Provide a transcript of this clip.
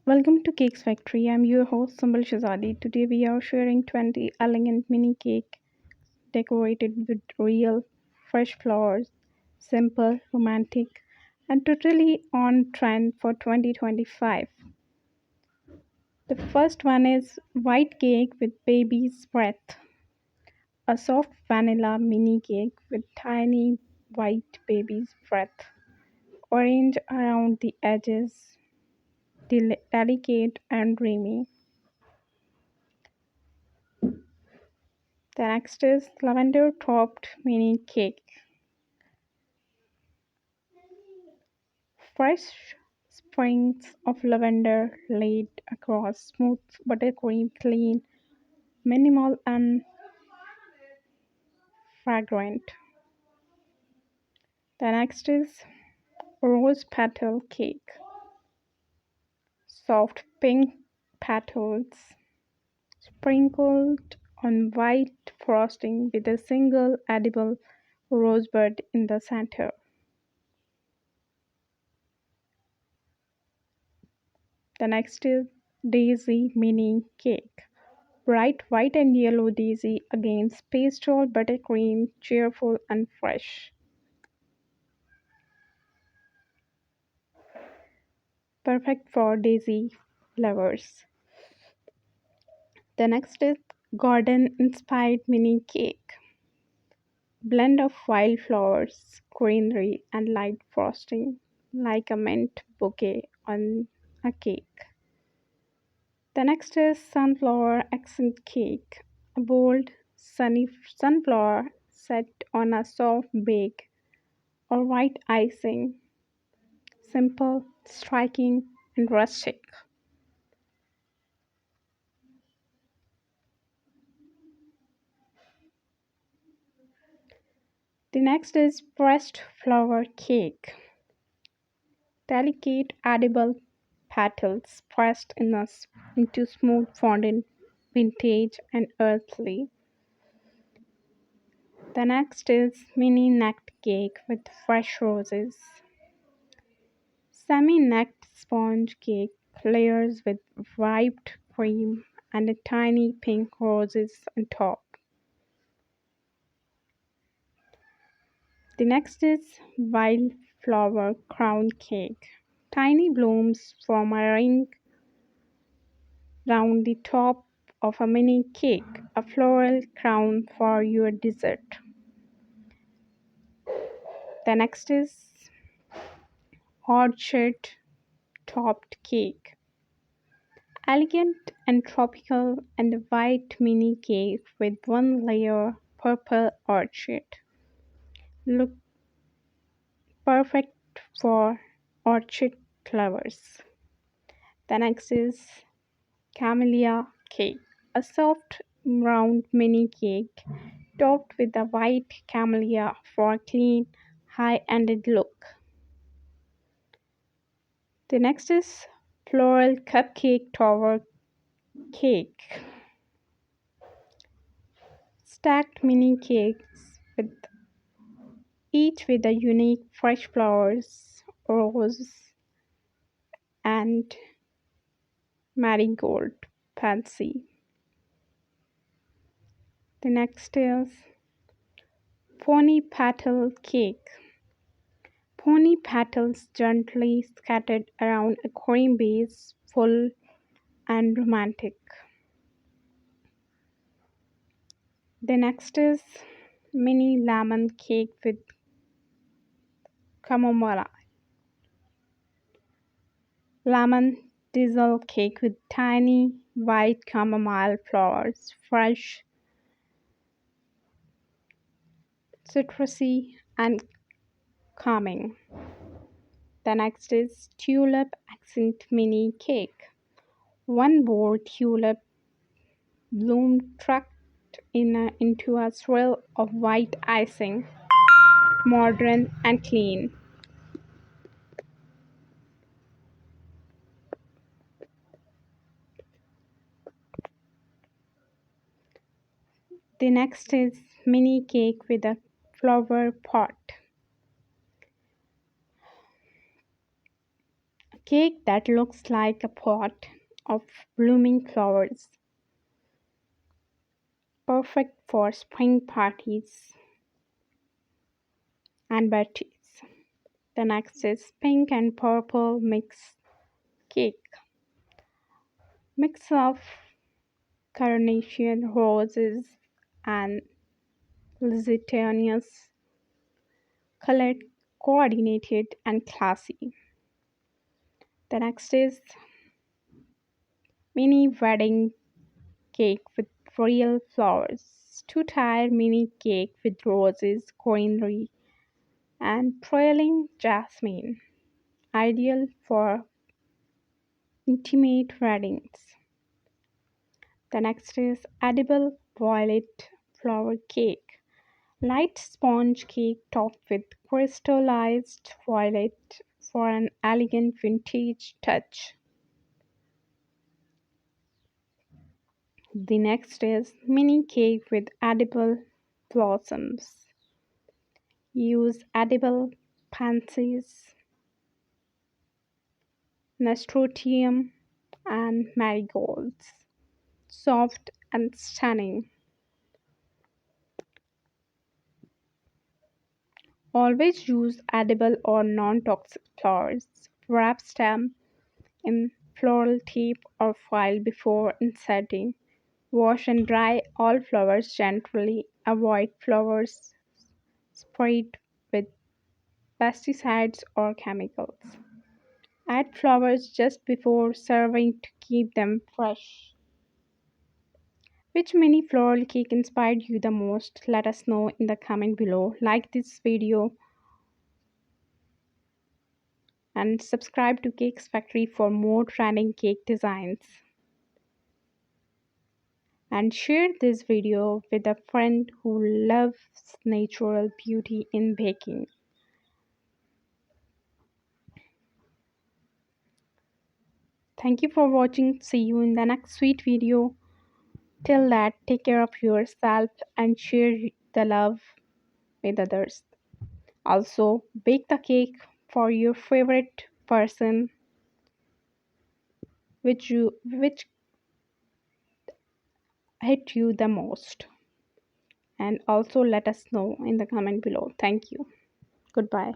Welcome to Cakes Factory. I'm your host Sambal Shazadi. Today we are sharing 20 elegant mini cake decorated with real fresh flowers, simple, romantic, and totally on trend for 2025. The first one is white cake with baby's breath, a soft vanilla mini cake with tiny white baby's breath, orange around the edges, delicate and dreamy. The next is lavender topped mini cake. Fresh sprigs of lavender laid across smooth buttercream, clean, minimal, and fragrant. The next is rose petal cake. Soft pink petals sprinkled on white frosting with a single edible rosebud in the center. The next is daisy mini cake. Bright white and yellow daisy against pastel buttercream, cheerful and fresh. Perfect for daisy lovers. The next is garden inspired mini cake. Blend of wildflowers, greenery, and light frosting, like a mint bouquet on a cake. The next is sunflower accent cake. A bold, sunny sunflower set on a soft bake or white icing. Simple, striking, and rustic. The next is pressed flower cake. Delicate edible petals pressed into smooth fondant, vintage and earthly. The next is mini necked cake with fresh roses. Semi necked sponge cake layers with whipped cream and a tiny pink roses on top. The next is wildflower crown cake. Tiny blooms form a ring round the top of a mini cake, a floral crown for your dessert. The next is orchard topped cake. Elegant and tropical and a white mini cake with one layer purple orchid. Look perfect for orchid lovers. The next is camellia cake, a soft round mini cake topped with a white camellia for a clean, high-ended look. The next is floral cupcake tower cake, stacked mini cakes with each with a unique fresh flowers, rose and marigold pansy. The next is pony petal cake. Pony petals gently scattered around a cream base, full and romantic. The next is mini lemon cake with chamomile. Lemon drizzle cake with tiny white chamomile flowers, fresh, citrusy, and calming. The next is tulip accent mini cake. One bold tulip bloom tucked into a swirl of white icing, modern and clean. The next is mini cake with a flower pot. Cake that looks like a pot of blooming flowers, perfect for spring parties and birthdays. The next is pink and purple mix cake. Mix of carnation, roses, and luscious colored, coordinated, and classy. The next is mini wedding cake with real flowers. Two-tier mini cake with roses, greenery, and trailing jasmine. Ideal for intimate weddings. The next is edible violet flower cake. Light sponge cake topped with crystallized violet for an elegant vintage touch. The next is mini cake with edible blossoms. Use edible pansies, nasturtium, and marigolds. Soft and stunning. Always use edible or non-toxic flowers. Wrap stem in floral tape or foil before inserting. Wash and dry all flowers gently. Avoid flowers sprayed with pesticides or chemicals. Add flowers just before serving to keep them fresh. Which mini floral cake inspired you the most? Let us know in the comment below. Like this video and subscribe to Cakes Factory for more trending cake designs. And share this video with a friend who loves natural beauty in baking. Thank you for watching. See you in the next sweet video. Till that, take care of yourself and share the love with others. Also, bake the cake for your favorite person which hit you the most. And also let us know in the comment below. Thank you. Goodbye.